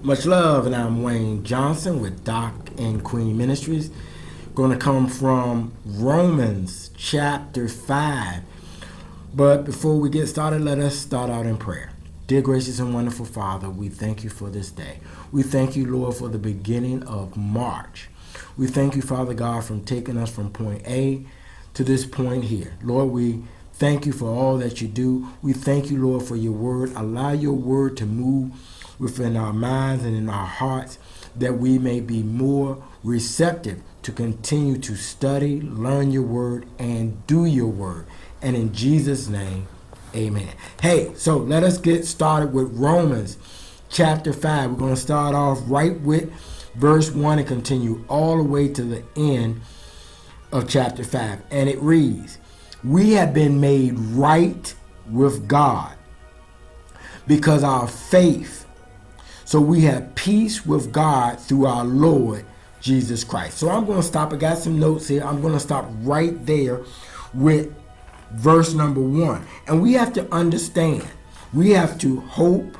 Much love, and I'm Wayne Johnson with Doc and Queen Ministries. Going to come from Romans chapter 5. But before we get started, let us start out in prayer. Dear gracious and wonderful Father, we thank you for this day. We thank you, Lord, for the beginning of March. We thank you, Father God, for taking us from point A to this point here. Lord, we thank you for all that you do. We thank you, Lord, for your word. Allow your word to move within our minds and in our hearts, that we may be more receptive to continue to study, learn your word, and do your word. And in Jesus' name, amen. Hey, so let us get started with Romans chapter 5. We're going to start off right with verse 1 and continue all the way to the end of chapter 5. And it reads, "We have been made right with God because our faith. So we have peace with God through our Lord Jesus Christ." So I'm going to stop. I got some notes here. I'm going to stop right there with verse number 1. And we have to understand, we have to hope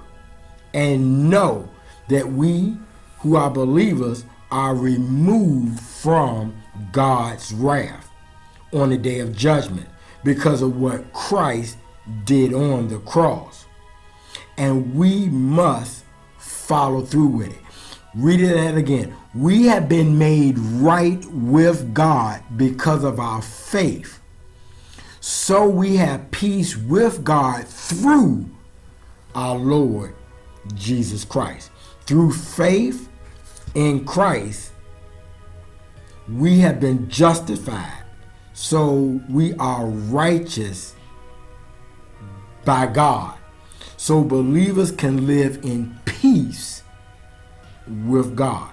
and know that we who are believers are removed from God's wrath on the day of judgment because of what Christ did on the cross. And we must follow through with it. Read it again. We have been made right with God because of our faith. So we have peace with God through our Lord Jesus Christ. Through faith in Christ, we have been justified. So we are righteous by God. So believers can live in peace with God.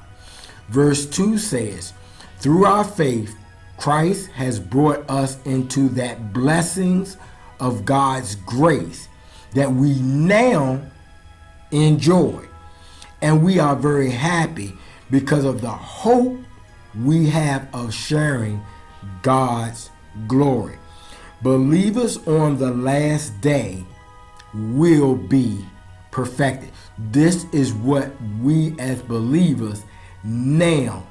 Verse 2 says, "Through our faith, Christ has brought us into that blessings of God's grace that we now enjoy. And we are very happy because of the hope we have of sharing God's glory." Believers on the last day will be perfected. This is what we as believers now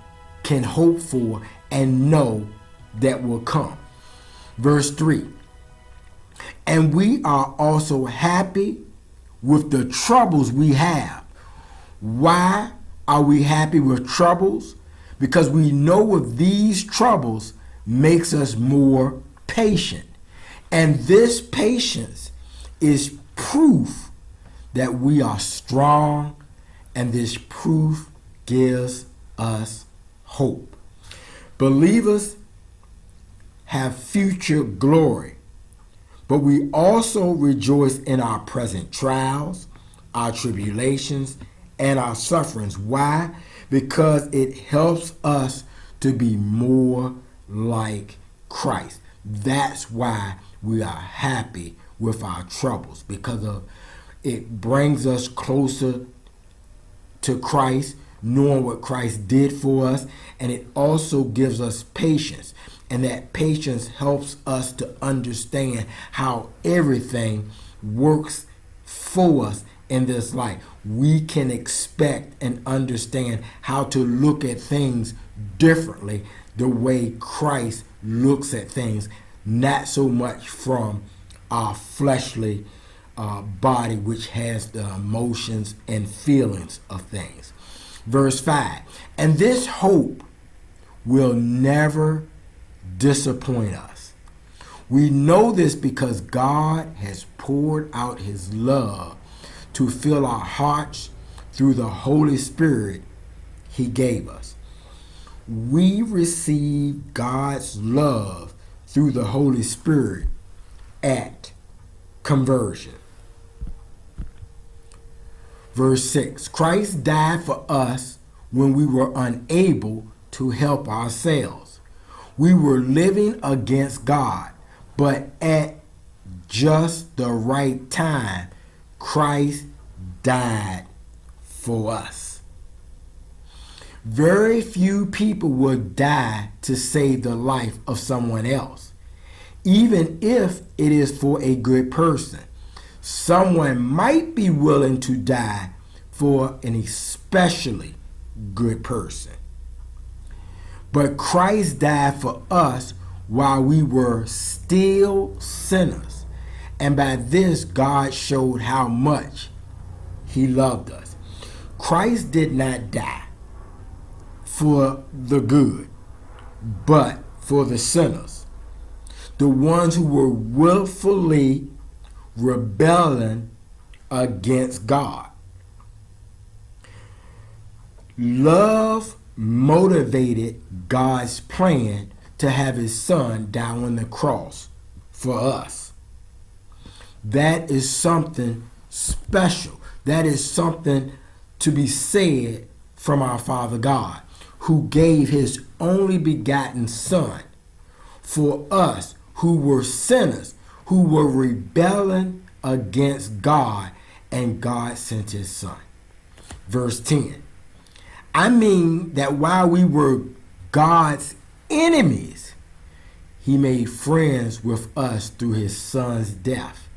can hope for and know that will come. Verse 3, "And we are also happy with the troubles we have." Why are we happy with troubles? Because we know with these troubles makes us more patient. And this patience is proof that we are strong, and this proof gives us hope. Believers have future glory, but we also rejoice in our present trials, our tribulations, and our sufferings. Why? Because it helps us to be more like Christ. That's why we are happy with our troubles, because of it brings us closer to Christ, knowing what Christ did for us, and it also gives us patience. And that patience helps us to understand how everything works for us in this life. We can expect and understand how to look at things differently, the way Christ looks at things, not so much from our fleshly body, which has the emotions and feelings of things. Verse 5, "And this hope will never disappoint us. We know this because God has poured out his love to fill our hearts through the Holy Spirit he gave us." We receive God's love through the Holy Spirit at conversion. Verse 6, "Christ died for us when we were unable to help ourselves. We were living against God, but at just the right time, Christ died for us." Very few people will die to save the life of someone else, even if it is for a good person. Someone might be willing to die for an especially good person. But Christ died for us while we were still sinners. And by this, God showed how much he loved us. Christ did not die for the good, but for the sinners, the ones who were willfully rebelling against God. Love motivated God's plan to have his son die on the cross for us. That is something special. That is something to be said from our Father God, who gave his only begotten son for us who were sinners, who were rebelling against God, and God sent his son. Verse 10. I mean that while we were God's enemies, he made friends with us through his son's death.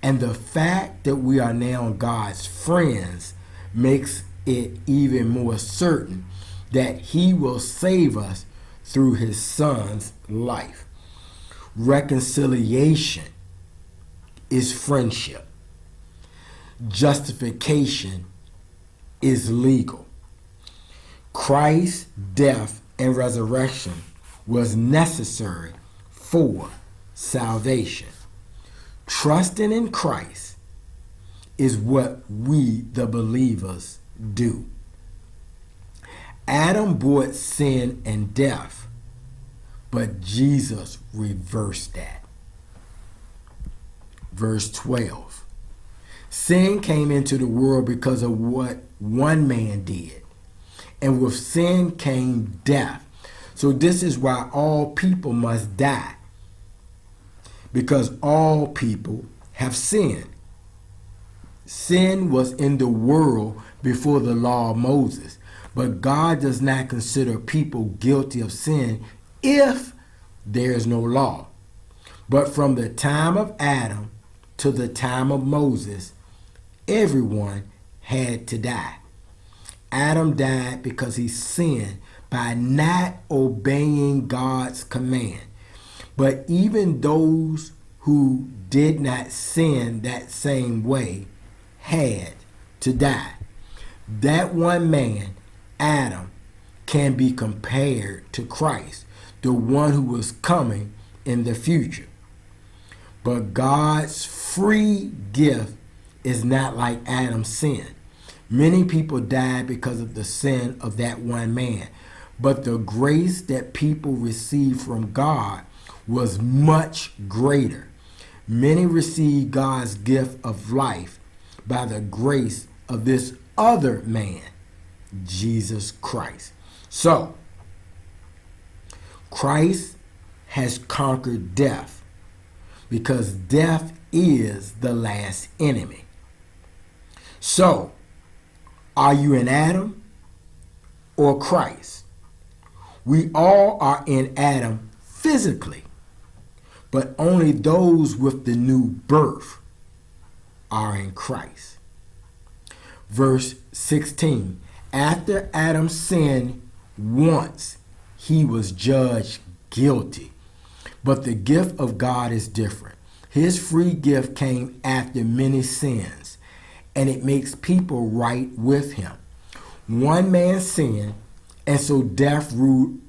And the fact that we are now God's friends makes it even more certain that he will save us through his son's life. Reconciliation is friendship. Justification is legal. Christ's death and resurrection was necessary for salvation. Trusting in Christ is what we, the believers, do. Adam brought sin and death, but Jesus reversed that. Verse 12. Sin came into the world because of what one man did, and with sin came death. So this is why all people must die, because all people have sinned. Sin was in the world before the law of Moses, but God does not consider people guilty of sin if there is no law. But from the time of Adam to the time of Moses, everyone had to die. Adam died because he sinned by not obeying God's command. But even those who did not sin that same way had to die. That one man, Adam, can be compared to Christ, the one who was coming in the future. But God's free gift is not like Adam's sin. Many people died because of the sin of that one man. But the grace that people received from God was much greater. Many received God's gift of life by the grace of this other man, Jesus Christ. So, Christ has conquered death because death is the last enemy. So, are you in Adam or Christ? We all are in Adam physically, but only those with the new birth are in Christ. Verse 16, after Adam sinned once, he was judged guilty. But the gift of God is different. His free gift came after many sins, and it makes people right with him. One man sinned, and so death ruled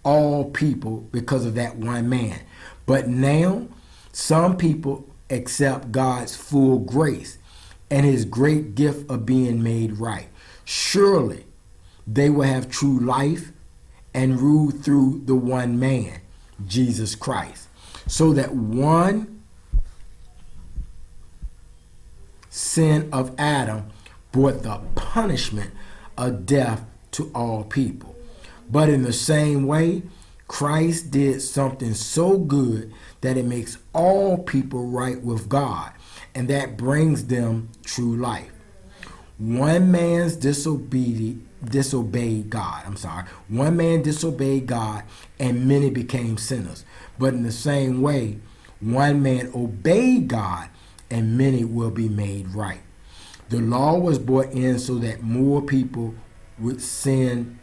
all people because of that one man. But now, some people accept God's full grace and his great gift of being made right. Surely, they will have true life and rule through the one man, Jesus Christ. So that one sin of Adam brought the punishment of death to all people. But in the same way, Christ did something so good that it makes all people right with God, and that brings them true life. One man disobeyed God. One man disobeyed God, and many became sinners. But in the same way, one man obeyed God, and many will be made right. The law was brought in so that more people would sin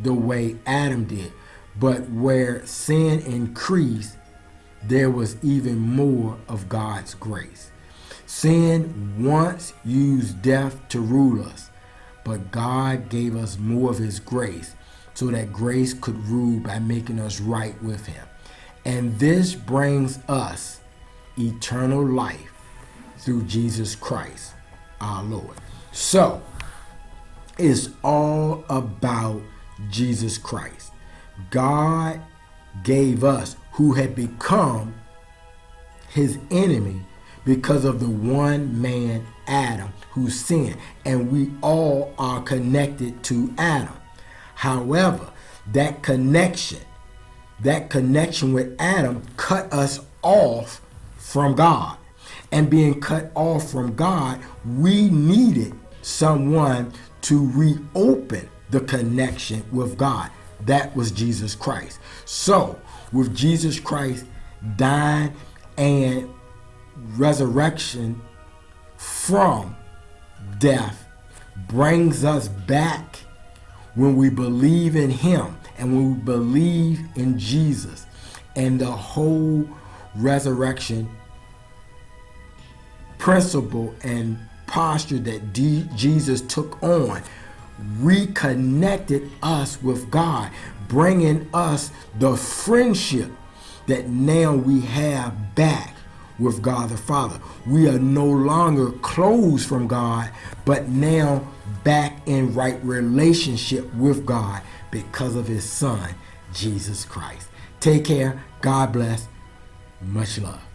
the way Adam did. But where sin increased, there was even more of God's grace. Sin once used death to rule us, but God gave us more of his grace so that grace could rule by making us right with him. And this brings us eternal life through Jesus Christ, our Lord. So, it's all about Jesus Christ. God gave us, who had become his enemy because of the one man, Adam, who sinned. And we all are connected to Adam. However, that connection with Adam cut us off from God. And being cut off from God, we needed someone to reopen the connection with God. That was Jesus Christ. So, with Jesus Christ dying and resurrection from death brings us back when we believe in him and when we believe in Jesus and the whole resurrection principle and posture that Jesus took on reconnected us with God, bringing us the friendship that now we have back with God the Father. We are no longer closed from God, but now back in right relationship with God because of his Son, Jesus Christ. Take care. God bless. Much love.